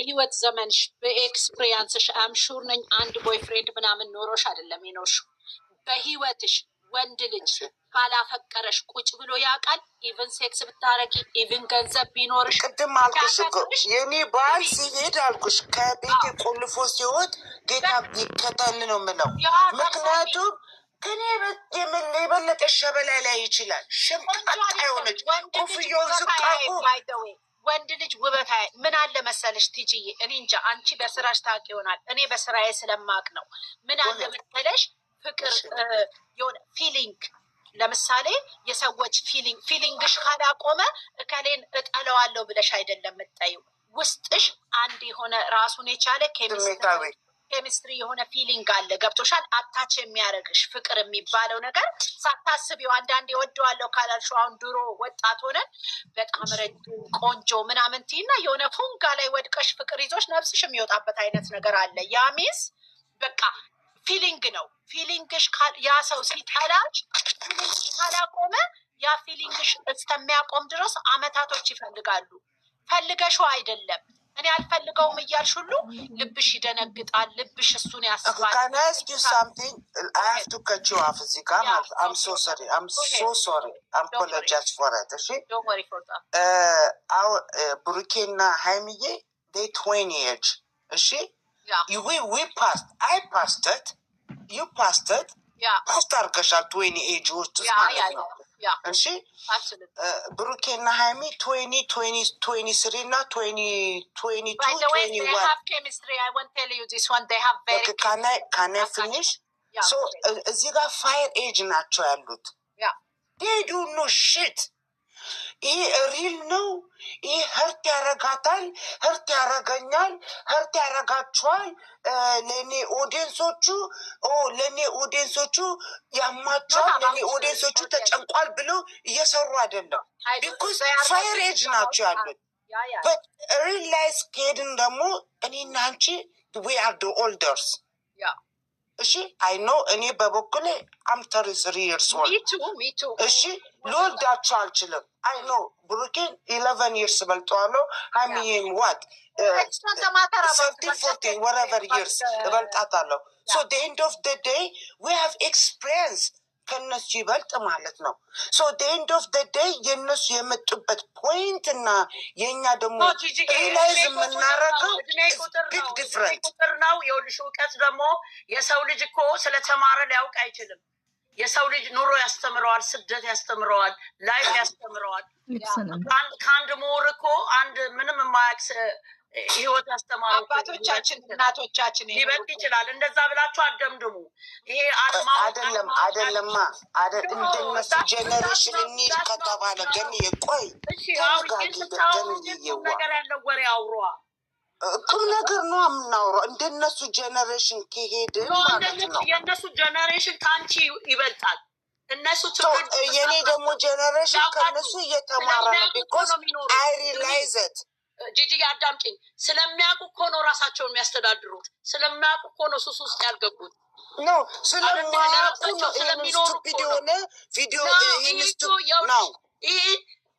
በህይወት ዘመንሽ በኤክስፒሪየንስሽ አምሹር ነኝ አንድ ቦይፍሬንድ ምናምን ኖሮሽ አይደለም የኖርሽው። በህይወትሽ ወንድ ልጅ ካላፈቀረሽ ቁጭ ብሎ ያውቃል? ኢቭን ሴክስ ብታረጊ ኢቭን ገንዘብ ቢኖርሽ ቅድም አልኩሽ እኮ የኔ ባል ሲሄድ አልኩሽ ከቤት ቆልፎ ሲወጥ ጌታ ይከተል ነው የምለው። ምክንያቱም ከኔ የበለጠ ሸበላ ላይ ይችላል። ሽምጣጣ የሆነች ኮፍያውን ዝቃቁ ወንድ ልጅ ውበት ምን አለ መሰለሽ ቲጂዬ፣ እኔ እንጃ አንቺ በስራሽ ታውቂ ይሆናል፣ እኔ በስራዬ ስለማቅ ነው። ምን አለ መሰለሽ ፍቅር የሆነ ፊሊንግ፣ ለምሳሌ የሰዎች ፊሊንግሽ ካላቆመ እከሌን እጠለዋለሁ ብለሽ አይደለም የምትጠይው። ውስጥሽ አንድ የሆነ ራሱን የቻለ ኬሚስትሪ የሆነ ፊሊንግ አለ። ገብቶሻል? አታች የሚያደርግሽ ፍቅር የሚባለው ነገር ሳታስቢው አንዳንዴ ወደዋለሁ ካላልሽው፣ አሁን ድሮ ወጣት ሆነን በጣም ረጅም ቆንጆ ምናምን ትይና የሆነ ፉንጋ ላይ ወድቀሽ ፍቅር ይዞሽ ነፍስሽ የሚወጣበት አይነት ነገር አለ። ያ ሚስ በቃ ፊሊንግ ነው። ፊሊንግሽ ያ ሰው ሲጠላሽ ፊሊንግሽ ካላቆመ ያ ፊሊንግሽ እስከሚያቆም ድረስ አመታቶች ይፈልጋሉ። ፈልገሽው አይደለም እኔ አልፈልገውም እያልሽ ሁሉ ልብሽ ይደነግጣል። ልብሽ እሱን ያስባል። Can I ask you something? I have to cut you off. I'm so sorry. I'm so sorry. I apologize for that. Don't worry for that. Our Burkina Haimiye, they 20 age. Yeah. We passed. I passed it. You passed it. Yeah. Passed our 20 age. Yeah. And she, Burkina Haimi, 23 not 22, By the way, 21. they have chemistry. I won't tell you this one. They have very okay, can I finish? Yeah. So, Ziga fire age natural. Yeah. They do no shit. ይህ ሪል ነው። ይህ ህርት ያረጋታል፣ ህርት ያረገኛል፣ ህርት ያረጋችኋል። ለእኔ ኦዲየንሶቹ ያማቸዋል፣ ለእኔ ኦዲየንሶቹ ተጨንቋል ብለው እየሰሩ አይደለም። ቢኮዝ ፋየር ኤጅ ናቸው ያሉት። በት ሪል ላይፍ ከሄድን ደግሞ እኔና አንቺ ዊ አር ደ ኦልደርስ። እሺ አይ ኖ እኔ በበኩሌ አም 33 years old። ሚቱ እሺ ልወልዳቸው አልችልም። አይ ኖ ብሩኬን 11 years በልጠዋለሁ። ሀይሚዬን ዋት 13 14 whatever years እበልጣታለሁ። So the end of the day we have experience ከነሱ ይበልጥ ማለት ነው። So the end of the day የነሱ የመጡበት ፖይንት እና የኛ ደግሞ ሪላይዝ የምናረገው ቢግ ዲፍረንት ቁጥር ነው። የውልሽ እውቀት ደግሞ የሰው ልጅ እኮ ስለተማረ ሊያውቅ አይችልም። የሰው ልጅ ኑሮ ያስተምረዋል፣ ስደት ያስተምረዋል፣ ላይፍ ያስተምረዋል። ከአንድ ምሁር እኮ አንድ ምንም የማያውቅ ህይወት ያስተማሩ አባቶቻችን እናቶቻችን ሊበልጥ ይችላል። እንደዛ ብላችሁ አደምድሙ። ይሄ አይደለማ እንደነሱ ጀኔሬሽን እንሂድ ከተባለ ግን የቆይ ነገር ያለው ወሬ አውሯ ቁም ነገር ነው የምናውረው። እንደነሱ ጀኔሬሽን ከሄድ ማለት ነው። የእነሱ ጀኔሬሽን ከአንቺ ይበልጣል። እነሱ የኔ ደግሞ ጀኔሬሽን ከነሱ እየተማረ ነው። ቢኮዝ አይ ሪላይዝ ኢት ጂጂ አዳምጪኝ። ስለሚያውቁ እኮ ነው ራሳቸውን የሚያስተዳድሩት። ስለሚያውቁ እኮ ነው ሱስ ውስጥ ያልገቡት። ኖ ስለሚያውቁ ነው። ስቱፒድ የሆነ ቪዲዮ ነው።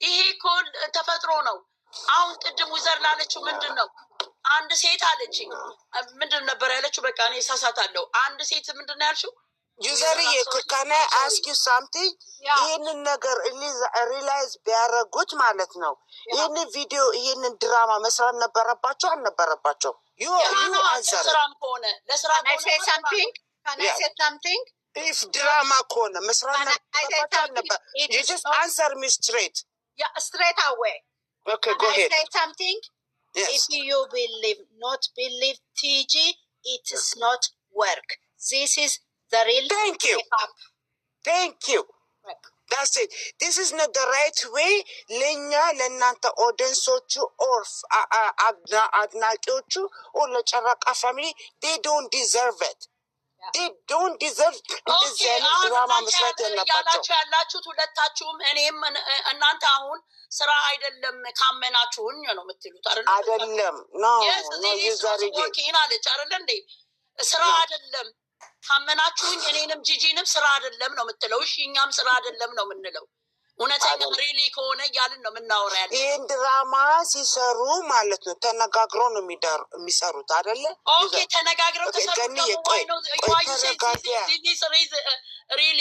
ይሄ እኮ ተፈጥሮ ነው። አሁን ቅድም ዊዘር ላለችው ምንድን ነው አንድ ሴት አለችኝ። ምንድን ነበር ያለችው? በቃ እኔ እሳሳታለሁ። አንድ ሴት ምንድን ነው ያልሽው? ዩዘርዬ ካን አይ አስክ ዩ ሳምቲንግ? ይህንን ነገር ሪላይዝ ቢያደርጉት ማለት ነው ይህንን ቪዲዮ ይህንን ድራማ መስራት ነበረባቸው አልነበረባቸው? ዩ አንሰር ከሆነ ለስራ ኢፍ ድራማ ከሆነ መስራት ነበረባቸው አልነበረ? ዩ ጀስት አንሰር ሚ ስትሬት straight away. Okay, go ahead. I say something? Yes. If you not believe TG, it is not work. This is the real Thank you. That's it. This is not the right way. ለእኛ ለእናንተ ኦዲየንሶቹ ኦር አድናቂዎቹ ኦር ለጨረቃ ፋሚሊ they don't deserve it. They don't deserve እንደዚህ አይነት ድራማ መስራት ያለባቸው ያላችሁት ሁለታችሁም እኔም እናንተ አሁን ስራ አይደለም ካመናችሁኝ ነው የምትሉት አይደል? አይደለም ነው አለች አይደል እንዴ? ስራ አይደለም ካመናችሁኝ እኔንም ጂጂንም ስራ አይደለም ነው የምትለው። እሺ እኛም ስራ አይደለም ነው የምንለው። እውነተኛ ሪሊ ከሆነ እያልን ነው የምናወራ ያለ። ይህን ድራማ ሲሰሩ ማለት ነው ተነጋግረው ነው የሚሰሩት አይደለ? ኦኬ ተነጋግረው ተሰሩ ደግሞ ወይ ነው ሪሊ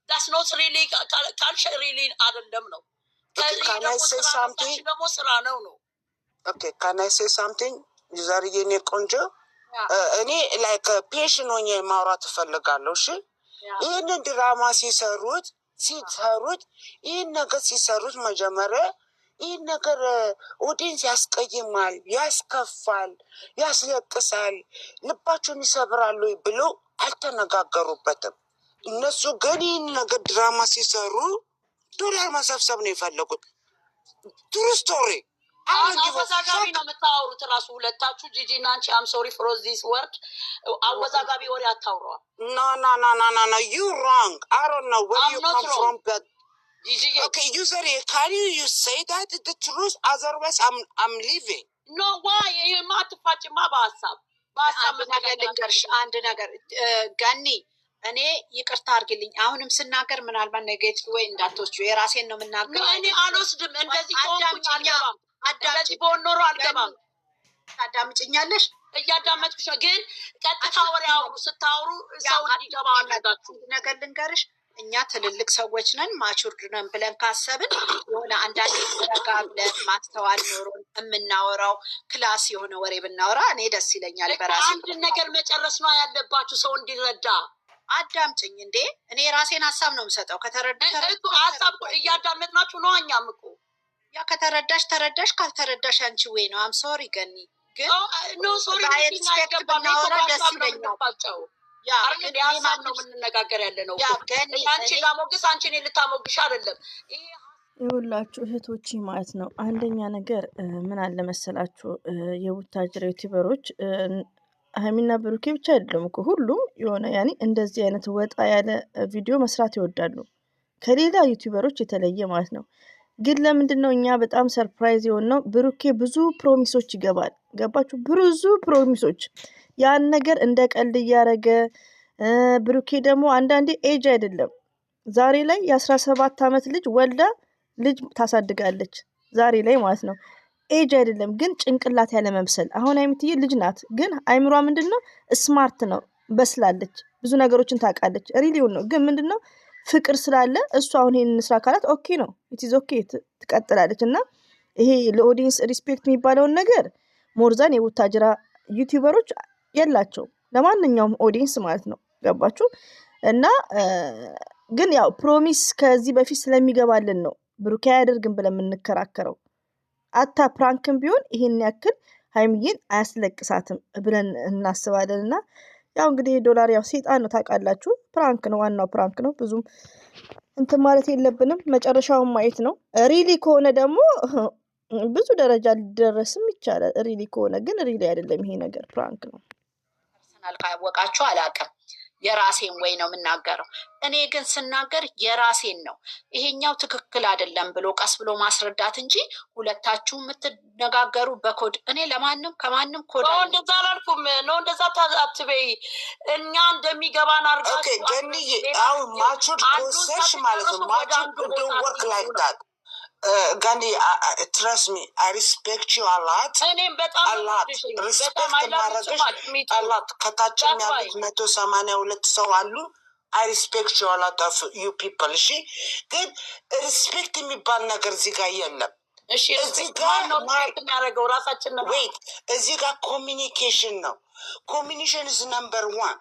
ዳስ ኖት ሪሊ ካልሽ ሪሊ አይደለም ነው። ደግሞ ስራ ነው ነው። ኦኬ ካን አይ ሴ ሳምቲንግ ዛሬ የኔ ቆንጆ እኔ ላይክ ፔሽን ሆኜ ማውራት እፈልጋለሁ። እሺ ይህንን ድራማ ሲሰሩት ይህን ነገር ሲሰሩት መጀመሪያ ይህን ነገር ኦዲየንስ ያስቀይማል፣ ያስከፋል፣ ያስለቅሳል፣ ልባቸውን ይሰብራሉ ብሎ አልተነጋገሩበትም። እነሱ ግን ይህን ነገር ድራማ ሲሰሩ ዶላር መሰብሰብ ነው የፈለጉት። ትሩ ስቶሪ አወዛጋቢ ነው የምታወሩት እራሱ ሁለታችሁ ጂጂ እና አንቺ አም ሶሪ ፎር ዚስ ወርድ አወዛጋቢ ወሬ አታውረዋል። No, you wrong. I don't know where you come from, but okay, can you say that the truth? Otherwise, I'm leaving. No, why? You might fight my boss. አንድ ነገር ገኒ እኔ ይቅርታ አድርግልኝ። አሁንም ስናገር ምናልባት ኔጌቲቭ ወይ እንዳትወስዱ የራሴን ነው የምናገረው። እኔ አልወስድም። እንደዚህ ቆንጆ አልገባም። እንደዚህ በኖሮ አልገባም። ታዳምጪኛለሽ? እያዳመጥኩሽ ነው፣ ግን ቀጥታ ወሬ አውሩ። ስታወሩ ሰው እንዲገባ አድርጋችሁ ነገር ልንገርሽ። እኛ ትልልቅ ሰዎች ነን፣ ማቹርድ ነን ብለን ካሰብን የሆነ አንዳንድ ረጋ ብለን ማስተዋል ኖሮን የምናወራው ክላስ የሆነ ወሬ ብናወራ እኔ ደስ ይለኛል። በራሴ አንድ ነገር መጨረስ ነው ያለባችሁ ሰው እንዲረዳ። አዳምጪኝ እንዴ! እኔ የራሴን ሀሳብ ነው የምሰጠው። ከተረዳሽ ሀሳብ እያዳመጥናችሁ ነው። እኛም እኮ ያ ከተረዳሽ ተረዳሽ፣ ካልተረዳሽ አንቺ ወይ ነው። አም ሶሪ ገኒ፣ ግን ኖ ሶሪ ሪስፔክት ብናወራ ደስ ይለኛል። ያ ግን ሀሳብ ነው የምንነጋገር ያለ ነው። አንቺ ላሞግስ አንቺ እኔ ልታሞግሽ አይደለም። ይኸውላችሁ እህቶቼ ማለት ነው። አንደኛ ነገር ምን አለ መሰላችሁ፣ የቡታጅራ ዩቲዩበሮች ሀይሚና ብሩኬ ብቻ አይደለም እኮ ሁሉም የሆነ ያኔ እንደዚህ አይነት ወጣ ያለ ቪዲዮ መስራት ይወዳሉ፣ ከሌላ ዩቲዩበሮች የተለየ ማለት ነው። ግን ለምንድን ነው እኛ በጣም ሰርፕራይዝ የሆነው? ብሩኬ ብዙ ፕሮሚሶች ይገባል። ገባችሁ? ብዙ ፕሮሚሶች ያን ነገር እንደ ቀልድ እያደረገ ብሩኬ ደግሞ አንዳንዴ ኤጅ አይደለም ዛሬ ላይ የ17 ዓመት ልጅ ወልዳ ልጅ ታሳድጋለች ዛሬ ላይ ማለት ነው። ኤጅ አይደለም ግን ጭንቅላት ያለ መምሰል። አሁን አይምትዬ ልጅ ናት፣ ግን አይምሯ ምንድነው ስማርት ነው፣ በስላለች፣ ብዙ ነገሮችን ታውቃለች። ሪሊውን ነው። ግን ምንድነው ፍቅር ስላለ እሱ አሁን ይሄንን ስራ ካላት ኦኬ ነው፣ ኢትዝ ኦኬ ትቀጥላለች። እና ይሄ ለኦዲየንስ ሪስፔክት የሚባለውን ነገር ሞርዛን የቡታጅራ ዩቲዩበሮች የላቸው ለማንኛውም ኦዲየንስ ማለት ነው። ገባችሁ? እና ግን ያው ፕሮሚስ ከዚህ በፊት ስለሚገባልን ነው ብሩኬ አያደርግም ብለን የምንከራከረው። አታ ፕራንክም ቢሆን ይሄን ያክል ሀይሚዬን አያስለቅሳትም ብለን እናስባለን። እና ያው እንግዲህ ዶላር ያው ሴጣን ነው ታውቃላችሁ። ፕራንክ ነው፣ ዋናው ፕራንክ ነው። ብዙም እንትን ማለት የለብንም፣ መጨረሻውን ማየት ነው። ሪሊ ከሆነ ደግሞ ብዙ ደረጃ ሊደረስም ይቻላል። ሪሊ ከሆነ ግን ሪሊ አይደለም፣ ይሄ ነገር ፕራንክ ነው። ፐርሰናል ካወቃችሁ አላውቅም፣ የራሴን ወይ ነው የምናገረው። እኔ ግን ስናገር የራሴን ነው። ይሄኛው ትክክል አይደለም ብሎ ቀስ ብሎ ማስረዳት እንጂ ሁለታችሁ የምትነጋገሩ በኮድ እኔ ለማንም ከማንም ኮድ ነው እንደዛ አላልኩም። ነው እንደዛ አትበይ። እኛ እንደሚገባን አድርጋችሁ ገኒ አሁን ማቹድ ኮንሰርሽ ማለት ነው። ማቹድ don't work like that. Gandhi, trust me, I respect you a lot. A lot. Respect a lot. Katachim yalut 182 ሰው አሉ. I respect you a lot of you people. እሺ ግን respect የሚባል ነገር እዚህ ጋር የለም። እሺ እዚህ ጋር ነው የሚያደርገው ራሳችን ነው። Wait, እዚህ ጋር communication ነው. Communication is number 1.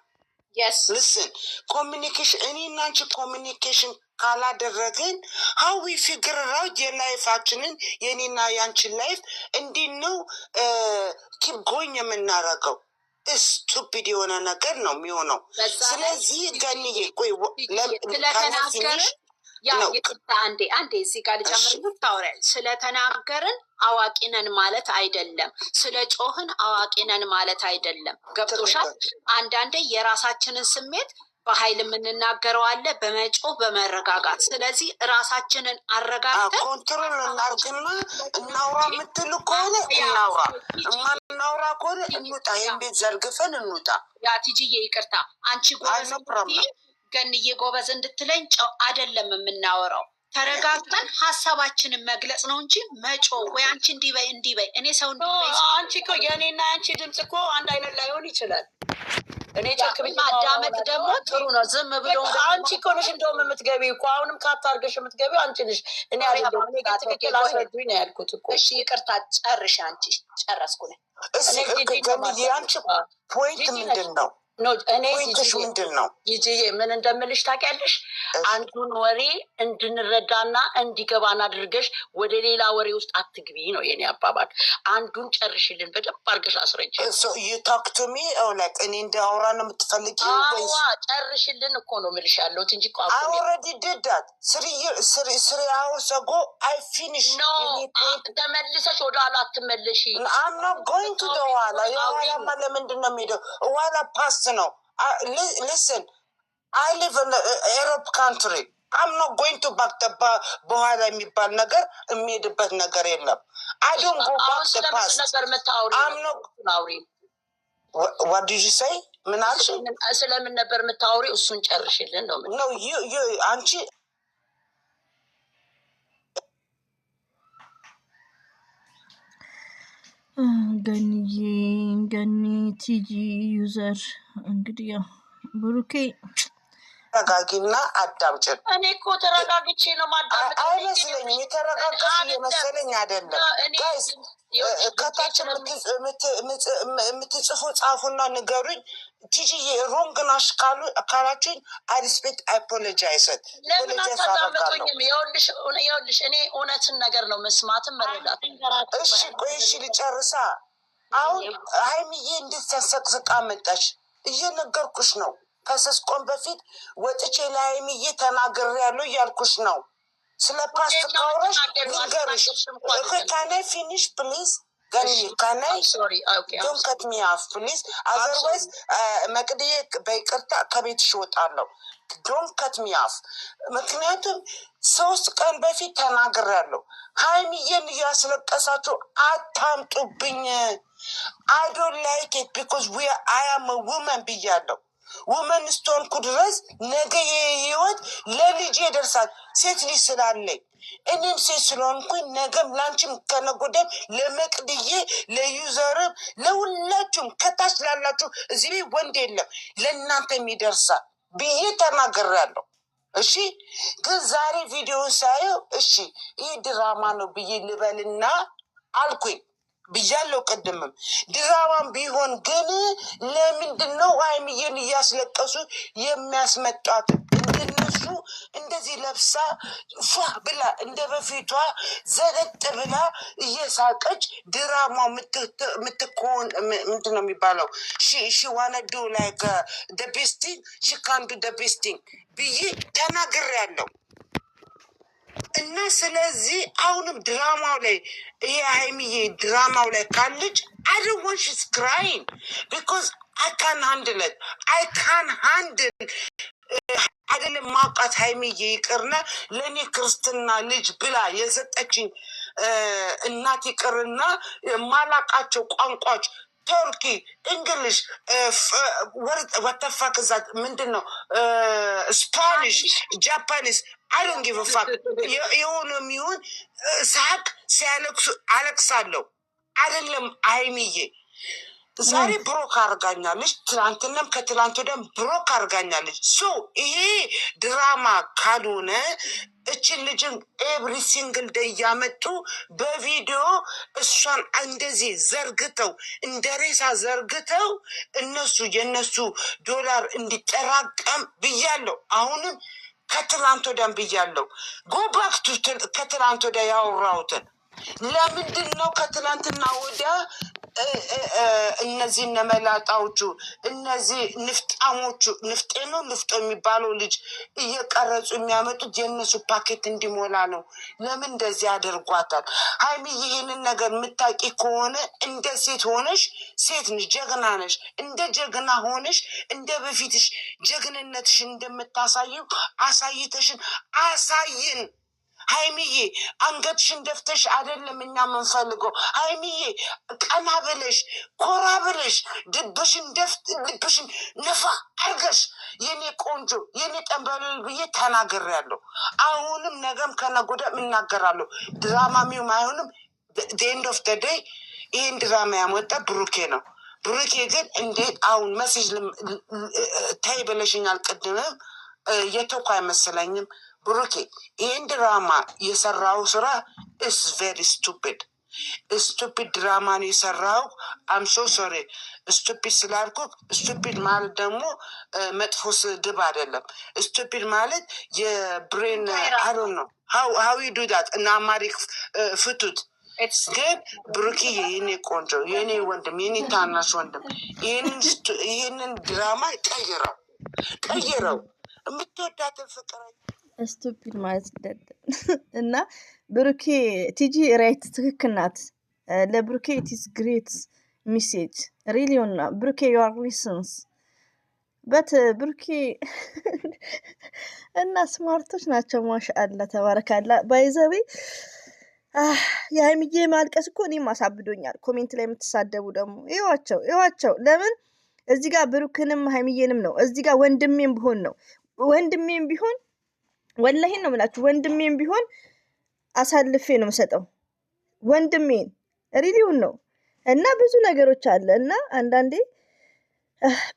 Yes. Listen, communication, እኔ እና አንቺ communication ካላደረግን how we figure out የላይፋችንን የኔና ያንቺን ላይፍ እንዴት ነው keep going የምናደርገው? ስቱፒድ የሆነ ነገር ነው የሚሆነው። ስለዚህ ገንዬ ቆይ ስለተናገርን ያ ይቅርታ አንዴ እዚህ ጋር ልጨምር። ታወራለች ስለተናገርን አዋቂ ነን ማለት አይደለም፣ ስለ ጮህን አዋቂ ነን ማለት አይደለም። ገብቶሻል? አንዳንዴ የራሳችንን ስሜት በኃይል የምንናገረው አለ፣ በመጮህ በመረጋጋት። ስለዚህ ራሳችንን አረጋግተን ኮንትሮል እናርግና እናውራ የምትሉ ከሆነ እናውራ፣ እናውራ ከሆነ እንውጣ፣ ይህን ቤት ዘርግፈን እንውጣ። ያ ቲጂዬ ይቅርታ አንቺ ጎበዝ ገንዬ ጎበዝ እንድትለኝ ጨው አይደለም የምናወራው። ተረጋግተን ሀሳባችንን መግለጽ ነው እንጂ መጮ ወይ አንቺ እንዲበይ እንዲበይ እኔ ሰው እንዲበይ አንቺ እኮ የእኔና አንቺ ድምጽ እኮ አንድ አይነት ላይሆን ይችላል። እኔ ማዳመጥ ደግሞ ጥሩ ነው። ዝም ብሎ አንቺ እኮ ነሽ እንደውም የምትገቢው እኮ አሁንም ካት አድርገሽ የምትገቢው አንቺ ነሽ። እኔ አይደለም እኔ ግን ትክክል አስረዱኝ ነው ያልኩት እኮ። እሺ ይቅርታ ጨርሽ። አንቺ ጨረስኩ ነኝ። አንቺ ፖይንት ምንድን ነው? ፖይንትሽ ምንድን ነው? ይጂዬ ምን እንደምልሽ ታውቂያለሽ? አንዱን ወሬ እንድንረዳና እንዲገባን አድርገሽ ወደ ሌላ ወሬ ውስጥ አትግቢ ነው የኔ አባባል። አንዱን ጨርሽልን፣ በደንብ አድርገሽ አስረጅ። ታክቱሚ ላይክ እኔ እንዳወራ ነው የምትፈልጊ? ጨርሽልን እኮ ነው የምልሽ ያለሁት እንጂ ኦልሬዲ ዲድ ዳት 3 hours ago I finished። ተመልሰሽ ወደ ኋላ አትመለሺ። I'm not going to the ኋላ የኋላማ ለምንድን ነው የሚሄደው? ኋላ ፓስት ነው። Listen, I live in an Arab country. I'm not going to back the በኋላ የሚባል ነገር የሚሄድበት ነገር የለም። I don't go back the past. I'm not. What did you say? ምን አልሽ? ስለምን ነበር የምታወሪው? እሱን ጨርሽልን ነው። No, you አንቺ ገኒ ቲጂ ዩዘር እንግዲህ ያው ብሩኬ ተረጋጊና አዳምጭን። እኔ እኮ ተረጋግቼ ነው ማዳምጥ። አይመስለኝም። የተረጋጋሽ እየመሰለኝ አይደለም። ጋይስ ከታች የምትጽፉ ጻፉና ንገሩኝ። ቲጂዬ ሮንግ ናሽ ካላችሁኝ አይ ሪስፔክት አይ አፖሎጃይዝ። ለምን አታዳምጡኝም? ይኸውልሽ እኔ እውነትን ነገር ነው መስማትም መረዳት። እሺ ቆይ እሺ ልጨርሳ። አሁን ሀይሚዬ እንዴት ተንሰቅስቃ መጣች? እየነገርኩሽ ነው። ከሰስቆን በፊት ወጥቼ ለሀይሚዬ ተናግሬያለሁ እያልኩሽ ነው። ስለ ፓስት ካወራሽ ልንገርሽ። ካናይ ፊኒሽ ፕሊዝ? ገኒ ካናይ ዶንት ከት ሚ አፍ ፕሊዝ። አዘርዋይዝ መቅድዬ በይቅርታ ከቤትሽ እወጣለሁ። ዶንት ከት ሚ አፍ። ምክንያቱም 3 ቀን በፊት ተናግሬያለሁ። ሀይሚዬን እያስለቀሳችሁ አታምጡብኝ። አይ ዶንት ላይክ ኢት ቢኮዝ አይ አም አ ውመን ብያለሁ። ውመን ስትሆንኩ ድረስ ነገ የህይወት ለልጅ ይደርሳል። ሴት ልጅ ስላለኝ እኔም ሴት ስለሆንኩኝ ነገም ላንቺም ከነጎደም ለመቅድዬ ለዩዘርም ለሁላችሁም ከታች ላላችሁ እዚህ ወንድ የለም ለእናንተ የሚደርሳል ብዬ ተናግሬያለሁ። እሺ ግን ዛሬ ቪዲዮን ሳየው እሺ ይህ ድራማ ነው ብዬ ልበልና አልኩኝ ብያለው። ቅድምም ድራማም ቢሆን ግን ለምንድን ነው ሀይሚዬን እያስለቀሱ የሚያስመጧት? እንደነሱ እንደዚህ ለብሳ ፏ ብላ እንደ በፊቷ ዘለጥ ብላ እየሳቀች ድራማው ምትኮን ምንድን ነው የሚባለው? ዋነዱ ላይ ደቤስቲንግ ሽካንዱ ደቤስቲንግ ብዬ ተናግሬያለሁ። እና ስለዚህ አሁንም ድራማው ላይ ይሄ ሀይሚዬ ድራማው ላይ ካለች I don't want she's crying because I can't handle it. I can't handle አይደለም ማውቃት ሀይሚዬ ይቅርና ለእኔ ክርስትና ልጅ ብላ የሰጠችኝ እናት ይቅርና ማላቃቸው ቋንቋዎች ቱርኪ፣ እንግሊሽ፣ ወተፋ ከዛት ምንድን ነው ስፓኒሽ፣ ጃፓኒስ አይዶን ጊቭ ፋክ የሆነ የሚሆን ሳቅ ሲያለቅሱ አለቅሳለሁ። አይደለም ሀይሚዬ ዛሬ ብሮክ አርጋኛለች፣ ትላንትናም ከትላንት ወዲያም ብሮክ አርጋኛለች። ሶ ይሄ ድራማ ካልሆነ እችን ልጅን ኤቭሪ ሲንግል ደይ እያመጡ በቪዲዮ እሷን እንደዚህ ዘርግተው እንደ ሬሳ ዘርግተው እነሱ የነሱ ዶላር እንዲጠራቀም ብያለሁ። አሁንም ከትላንት ወዲያም ብያለሁ። ጎባክቱ ከትላንት ወዲያ ያወራሁትን ለምንድን ነው ከትላንትና ወዲያ እነዚህ ነመላጣዎቹ እነዚህ ንፍጣሞቹ ንፍጤ ነው ንፍጦ የሚባለው ልጅ እየቀረጹ የሚያመጡት የእነሱ ፓኬት እንዲሞላ ነው። ለምን እንደዚህ ያደርጓታል? ሀይሚ ይህንን ነገር የምታውቂ ከሆነ እንደ ሴት ሆነሽ ሴት ነሽ፣ ጀግና ነሽ። እንደ ጀግና ሆነሽ እንደ በፊትሽ ጀግንነትሽን እንደምታሳየው አሳይተሽን አሳይን። ሃይሚዬ አንገትሽን ደፍተሽ አይደለም እኛ የምንፈልገው። ሃይሚዬ ቀና ብለሽ ኮራ ብለሽ ልብሽን ነፋ አርገሽ የኔ ቆንጆ የኔ ጠንበለል ብዬ ተናግሬያለሁ። አሁንም ነገም ከነገ ወዲያም እናገራለሁ። ድራማሚውም አይሆንም። ኤንድ ኦፍ ደ ዴይ ይህን ድራማ ያመጣ ብሩኬ ነው። ብሩኬ ግን እንዴት አሁን መሴጅ ታይ ብለሽኛል ቅድምም የተውኩ አይመስለኝም። ብሩኬ ይህን ድራማ የሰራው ስራ ኢስ ቬሪ ስቱፒድ ድራማ ነው የሰራው። አምሶ ሶሪ ስቱፒድ ስላልኩ፣ ስቱፒድ ማለት ደግሞ መጥፎ ስድብ አይደለም። ስቱፒድ ማለት የብሬን አሮን ነው። ሀው ዱ ዳት እና አማሪክ ፍቱት። ግን ብሩኬ የኔ ቆንጆ የኔ ወንድም የኔ ታናሽ ወንድም ይህንን ድራማ ቀይረው የምትወዳትን ፍቅር ስቱፒድ ማለት እና ብሩኬ ቲጂ ራይት ትክክል ናት። ለብሩኬ ኢትስ ግሬት ሚሴጅ ሪሊዮና ብሩኬ ዩር ሊሰንስ በት ብሩኬ እና ስማርቶች ናቸው። ማሻአላ ተባረካላ። ባይዘቤ የሃይሚዬ ማልቀስ እኮ እኔም አሳብዶኛል። ኮሜንት ላይ የምትሳደቡ ደግሞ ይዋቸው። ለምን እዚህ ጋር ብሩክንም ሃይሚዬንም ነው፣ እዚህ ጋር ወንድሜም ቢሆን ነው። ወንድሜም ቢሆን ወላሂን ነው የምላችሁ፣ ወንድሜም ቢሆን አሳልፌ ነው የምሰጠው። ወንድሜን ሪሊውን ነው እና ብዙ ነገሮች አለ እና አንዳንዴ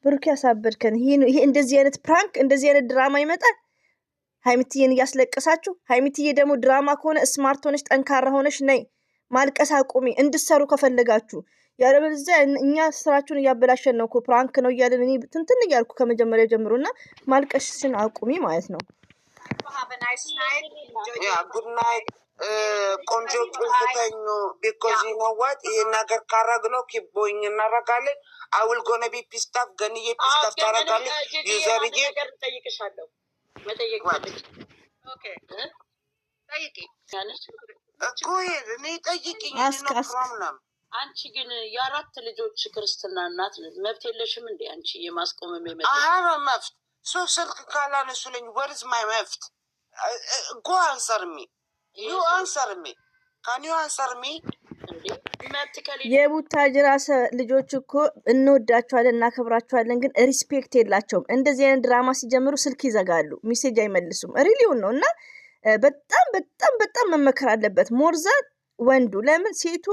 ብሩክ ያሳበድከን። ይሄ እንደዚህ አይነት ፕራንክ እንደዚህ አይነት ድራማ ይመጣል። ሃይሚትዬን እያስለቀሳችሁ፣ ሃይሚትዬ ደግሞ ድራማ ከሆነ ስማርት ሆነሽ ጠንካራ ሆነሽ ነይ፣ ማልቀስ አቁሚ እንድሰሩ ከፈለጋችሁ። ያለበለዚያ እኛ ስራችሁን እያበላሸን ነው እኮ ፕራንክ ነው እያለን እኔ ትንትን እያልኩ ከመጀመሪያ ጀምሮ እና ማልቀስሽን አቁሚ ማለት ነው። ጉድ ናይት ቆንጆ ቁልፍተኙ ቢኮዝ ይነዋት ይሄን ነገር ካረግነው ኪቦኝ እናረጋለን። አውል ጎነ ቢ ፒስታፍ ገንዬ ፒስታፍ ታረጋለች። ዩዘርዬ ጠይቅሻለሁ መጠየቅ አንቺ ግን የአራት ልጆች ክርስትና እናት መብት የለሽም እንዴ? አንቺ የማስቆመም መብት ሶ ስልክ ካላነሱልኝ ወርዝ ማይ መብት ጎ አንሰርሚ ዩ አንሰርሚ ካን ዩ አንሰርሚ የቡታጅራ ልጆች እኮ እንወዳቸዋለን እናከብራቸዋለን፣ ግን ሪስፔክት የላቸውም። እንደዚህ አይነት ድራማ ሲጀምሩ ስልክ ይዘጋሉ፣ ሜሴጅ አይመልሱም። ሪሊውን ነው እና በጣም በጣም በጣም መመከር አለበት ሞርዛን ወንዱ። ለምን ሴቱ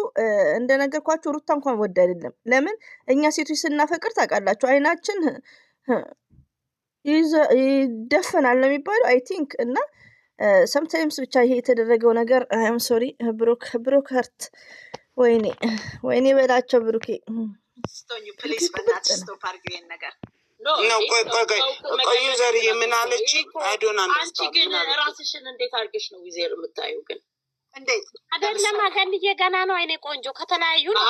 እንደነገርኳቸው ሩታ እንኳን ወድ አይደለም። ለምን እኛ ሴቶች ስናፈቅር ታውቃላችሁ አይናችን ይደፈናል ነው የሚባለው አይ ቲንክ። እና ሰምታይምስ ብቻ ይሄ የተደረገው ነገር አይም ሶሪ ብሩክ ሀርት ወይኔ በላቸው ብሩኬ ፕሊዝ በእናትሽ ስቶፕ አድርጊው ይሄን ነገር ቆዩ ዘር የምናለች አይዶና አንቺ ግን ራስሽን እንዴት አድርገሽ ነው ዊዜር የምታየው? ግን እንዴት አይደለም አገንዬ ገና ነው አይኔ ቆንጆ ከተለያዩ ነው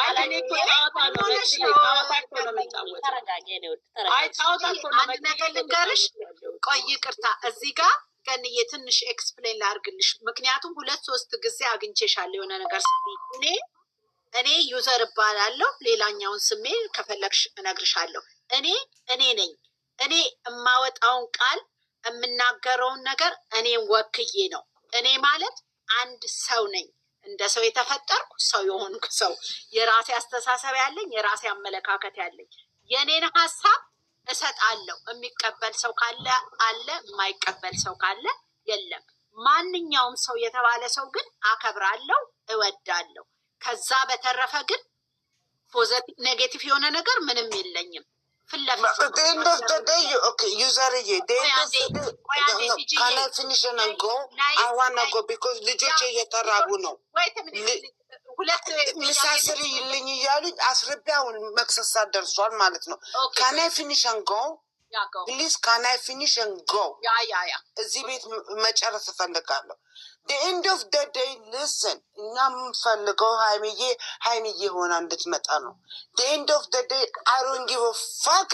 አንድ ነገር ልንገርሽ። ቆይ ይቅርታ እዚህ ጋር ገንዬ ትንሽ ኤክስፕሌን ላድርግልሽ። ምክንያቱም 2-3 ጊዜ አግኝቼሻለሁ የሆነ ነገር ስትይ እኔ ዩዘር እባላለሁ። ሌላኛውን ስሜ ከፈለግሽ እነግርሻለሁ። እኔ ነኝ። እኔ የማወጣውን ቃል የምናገረውን ነገር እኔን ወክዬ ነው። እኔ ማለት አንድ ሰው ነኝ። እንደ ሰው የተፈጠርኩ ሰው የሆንኩ ሰው፣ የራሴ አስተሳሰብ ያለኝ፣ የራሴ አመለካከት ያለኝ፣ የኔን ሀሳብ እሰጣለሁ። የሚቀበል ሰው ካለ አለ፣ የማይቀበል ሰው ካለ የለም። ማንኛውም ሰው የተባለ ሰው ግን አከብራለሁ፣ እወዳለሁ። ከዛ በተረፈ ግን ፖዘቲቭ ኔጌቲቭ የሆነ ነገር ምንም የለኝም። ልጆች እየተራቡ ነው። ምሳስር ይልኝ እያሉኝ አስርቤ አሁን መክሰሳ ደርሷል ማለት ነው። ካናይ ፊኒሽን ጎ ፕሊዝ ካናይ ፊኒሽን ጎ እዚህ ቤት መጨረስ እፈልጋለሁ። ኤንድ ኦፍ ደ ዴይ ልስን እኛ የምንፈልገው ሀይሚዬ ሆና እንድትመጣ ነው። ኤንድ ኦፍ ደ ዴይ አሮን ጊቭ ፋክ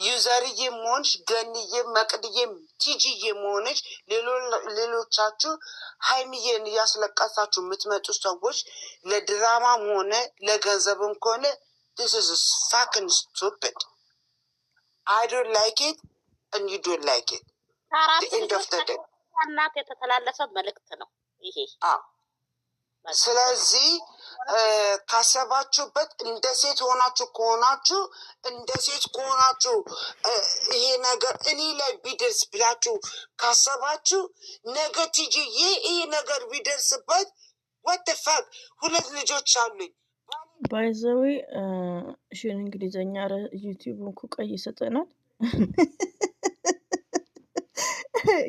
ዩዘርዬ መሆንሽ ገንዬ መቅድዬ ቲጂዬ መሆንሽ ሌሎቻችሁ ሀይሚዬን እያስለቀሳችሁ የምትመጡ ሰዎች ለድራማም ሆነ ለገንዘብም ከሆነ this is fucking stupid. I don't like it and you don't like it. The end of the day እናት የተተላለፈ መልእክት ነው ይሄ ስለዚህ ካሰባችሁበት እንደ ሴት ሆናችሁ ይሄ ነገር እኔ ላይ ቢደርስ ብላችሁ ካሰባችሁ ነገ ቲጂዬ ይሄ ነገር ቢደርስበት what the fuck 2 ልጆች አሉኝ ባይዘዌ እሺን እንግሊዘኛ ዩቲዩብ እኮ ቀይ ይሰጠናል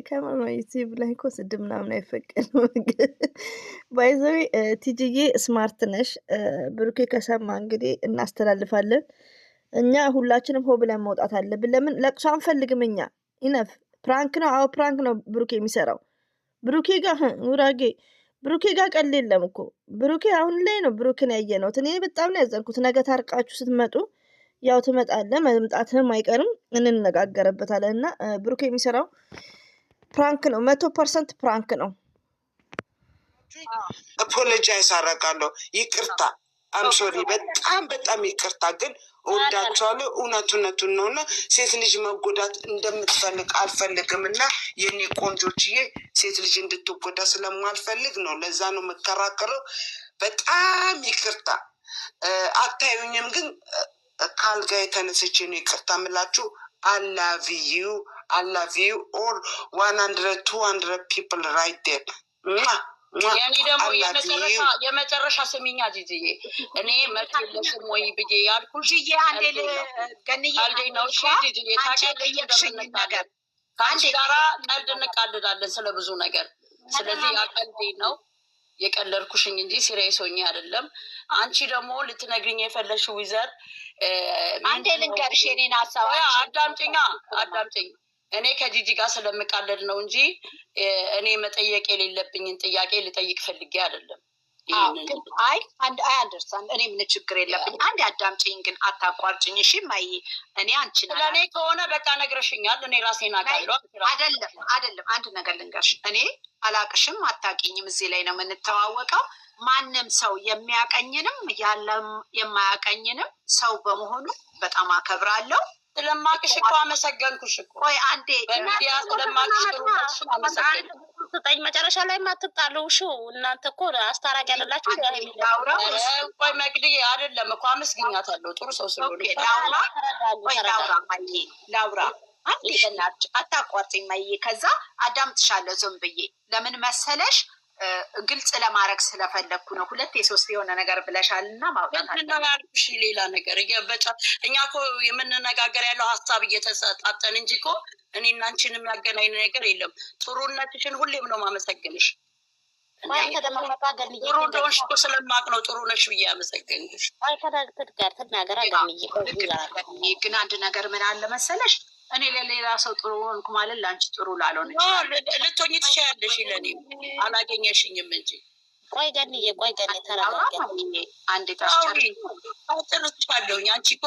ከማማ ዩቲዩብ ላይ እኮ ስድብ ምናምን አይፈቀድም ባይዘዌ ቲጂዬ ስማርት ነሽ ብሩኬ ከሰማ እንግዲህ እናስተላልፋለን እኛ ሁላችንም ሆ ብለን መውጣት አለብን ለምን ለቅሶ አንፈልግም እኛ ኢነፍ ፕራንክ ነው አዎ ፕራንክ ነው ብሩኬ የሚሰራው ብሩኬ ጋር ውራጌ ብሩኬ ጋር ቀል የለም እኮ ብሩኬ አሁን ላይ ነው ብሩክን ያየነው እኔ በጣም ነው ያዘንኩት ነገ ታርቃችሁ ስትመጡ ያው ትመጣለህ መምጣትህም አይቀርም እንነጋገርበታለን እና ብሩኬ የሚሰራው ፕራንክ ነው 100% ፕራንክ ነው አፖሎጃይዝ አደርጋለሁ ይቅርታ አም ሶሪ በጣም ይቅርታ ግን ወዳቻለሁ እውነቱን ነውና ሴት ልጅ መጎዳት እንደምትፈልግ አልፈልግምና የኔ ቆንጆችዬ ሴት ልጅ እንድትጎዳ ስለማልፈልግ ነው ለዛ ነው መከራከረው በጣም ይቅርታ አታዩኝም ግን ካልጋ የተነሰች ነው ይቅርታ ምላችሁ I love you all 100 200 people right there ያኔ ደግሞ የመጨረሻ ስሚኛ ጂጂዬ እኔ መጥለሽም ወይ ብዬ ያልኩሽ ጂጂ አንዴ ገንዬ አንዴ ነው ጂጂዬ ታቀለየሽኝ ነገር አንዴ ጋራ ቀልድ እንቃልዳለን ስለ ብዙ ነገር ስለዚህ ያቀልዴ ነው የቀለርኩሽኝ እንጂ ሲሪየስ ሆኜ አይደለም አንቺ ደግሞ ልትነግሪኝ የፈለሽው ዊዘር አንዴ ልንገርሽ የኔን ሐሳብ አዳምጪኝ እኔ ከጂጂ ጋር ስለምቃለድ ነው እንጂ እኔ መጠየቅ የሌለብኝን ጥያቄ ልጠይቅ ፈልጌ አይደለም አይ አንደርስታንድ እኔ ምን ችግር የለብኝ አንዴ አዳምጪኝ ግን አታቋርጭኝ እሺ ማይ እኔ አንቺ ለኔ ከሆነ በቃ ነግረሽኛል እኔ ራሴን አውቃለሁ አይደለም አንድ ነገር ልንገርሽ እኔ አላቅሽም አታቂኝም እዚህ ላይ ነው የምንተዋወቀው ማንም ሰው የሚያቀኝንም ያለም የማያቀኝንም ሰው በመሆኑ በጣም አከብራለሁ ስለማቅሽ እኮ አመሰገንኩሽ እኮ ቆይ አንዴ በሚዲያ ስለማቅሽ ጥሩ አመሰገንኩሽ ስጠኝ መጨረሻ ላይ ማትጣሉ እናንተ እኮ አስታራቂ አይደላችሁ ቆይ መግዲ አይደለም እኮ አመስግኛታለሁ ጥሩ ሰው ስለሆነ ላውራ አንዴ እናት አታቋርጪኝ ማይ ከዛ አዳምጥሻለሁ ዝም ብዬ ለምን መሰለሽ ግልጽ ለማድረግ ስለፈለኩ ነው 2 3 የሆነ ነገር ብለሻልና ማውጣት ነው ያልኩሽ ሌላ ነገር ይገበጫ እኛ እኮ የምንነጋገር ያለው ሐሳብ እየተሰጣጠን እንጂ እኮ እኔና አንቺን የሚያገናኝ ነገር የለም ጥሩነትሽን ሁሌም ነው ማመሰግንሽ ጥሩ እንደሆንሽ እኮ ስለማቅ ነው ጥሩ ነሽ ብዬ አመሰግንሽ ግን አንድ ነገር ምን አለ መሰለሽ እኔ ለሌላ ሰው ጥሩ ሆንኩ ማለት ላንቺ ጥሩ ላልሆነ ልትሆኚ ትችያለሽ ለኔም አላገኘሽኝም እንጂ ቆይ ገንዬ ተረጋጋ አንዴ ታስጨርሽ አጥርቻለሁኝ አንቺ እኮ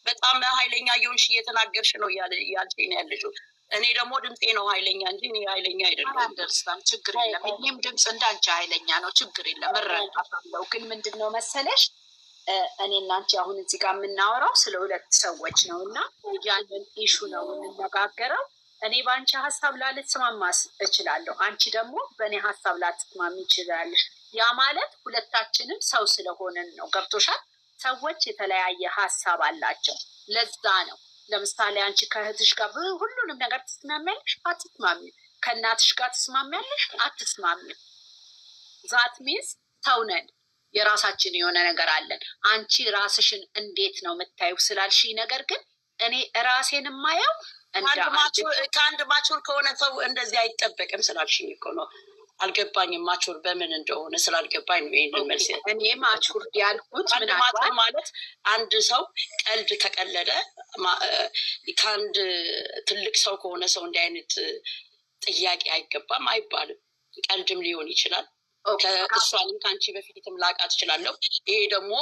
በጣም ኃይለኛ እየሆንሽ እየተናገርሽ ነው ያልሽኝ ነው ያለሽው እኔ ደግሞ ድምጤ ነው ኃይለኛ እንጂ እኔ ኃይለኛ አይደለም አንደርስታንድ ችግር የለም እኔም ድምጽ እንዳንቺ ኃይለኛ ነው ችግር የለም እረዳለሁ ግን ምንድነው መሰለሽ እኔና አንቺ አሁን እዚህ ጋር የምናወራው ስለ 2 ሰዎች ነውና ያንን ኢሹ ነው የምንነጋገረው እኔ ባንቺ ሐሳብ ላልስማማስ እችላለሁ አንቺ ደግሞ በእኔ ሐሳብ ላትስማሚ ይችላልሽ ያ ማለት ሁለታችንም ሰው ስለሆነን ነው ገብቶሻል ሰዎች የተለያየ ሐሳብ አላቸው ለዛ ነው ለምሳሌ አንቺ ከእህትሽ ጋር ሁሉንም ነገር ትስማሚያለሽ አትስማሚ ከእናትሽ ጋር ትስማሚያለሽ አትስማሚ ዛት ሚንስ ሰው ነን የራሳችን የሆነ ነገር አለን አንቺ ራስሽን እንዴት ነው የምታዩ ስላልሽኝ ነገር ግን እኔ ራሴን ማየው ከአንድ ማቹር ከሆነ ሰው እንደዚህ አይጠበቅም ስላልሽኝ እኮ ነው አልገባኝም ማቹር በምን እንደሆነ ስላልገባኝ ነው ይሄንን መልስ እኔ ማቹር ያልኩት ማቹር ማለት አንድ ሰው ቀልድ ከቀለደ ከአንድ ትልቅ ሰው ከሆነ ሰው እንዲህ አይነት ጥያቄ አይገባም አይባልም ቀልድም ሊሆን ይችላል ከእሷንም ከአንቺ በፊትም ላቃት እችላለሁ ይሄ ደግሞ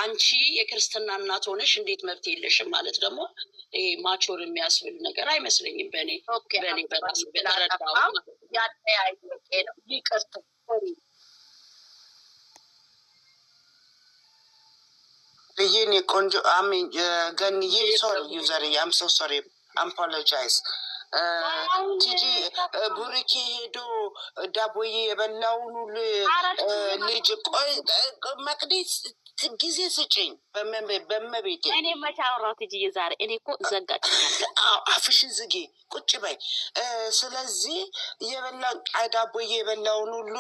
አንቺ የክርስትና እናት ሆነሽ እንዴት መብት የለሽም ማለት ደግሞ ይሄ ማቹር የሚያስብል ነገር አይመስለኝም በእኔ በራሴ በተረዳው ነው ይቅርታ ይሄኔ ቆንጆ አሜን ገንዬ ሶሪ ዩዘር አም ሶ ሶሪ አፖሎጃይዝ ቲጂ ቡሩኬ ሄዶ ዳቦዬ የበላውን ልጅ ቆይ መቅደስ ጊዜ ስጭኝ በመቤቴ እኔ መቼ አወራሁ ቲጂዬ ዛሬ እኔ እኮ ዘጋችኛል አፍሽን ዝጊ ቁጭ በይ ስለዚህ የበላን ዳቦዬ የበላውን ሁሉ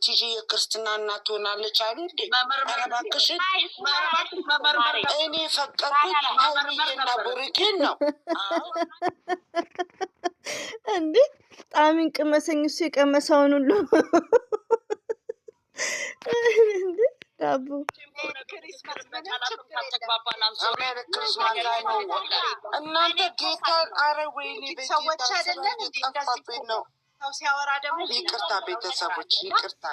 ቲጂ የክርስትና እናት ትሆናለች አሉ እንዴ እባክሽን እኔ ፈቀድኩት ሀይሚዬና ቡሩኬን ነው እንዴ ጣሚን ቅመሰኝ እሱ የቀመሰውን ሁሉ እንዴ ዳቦ እናንተ ጌታን አረ ወይኔ ሰዎች አይደለን እንዴ? ነው ሰው ሲያወራ ደግሞ ይቅርታ ቤተሰቦች ይቅርታ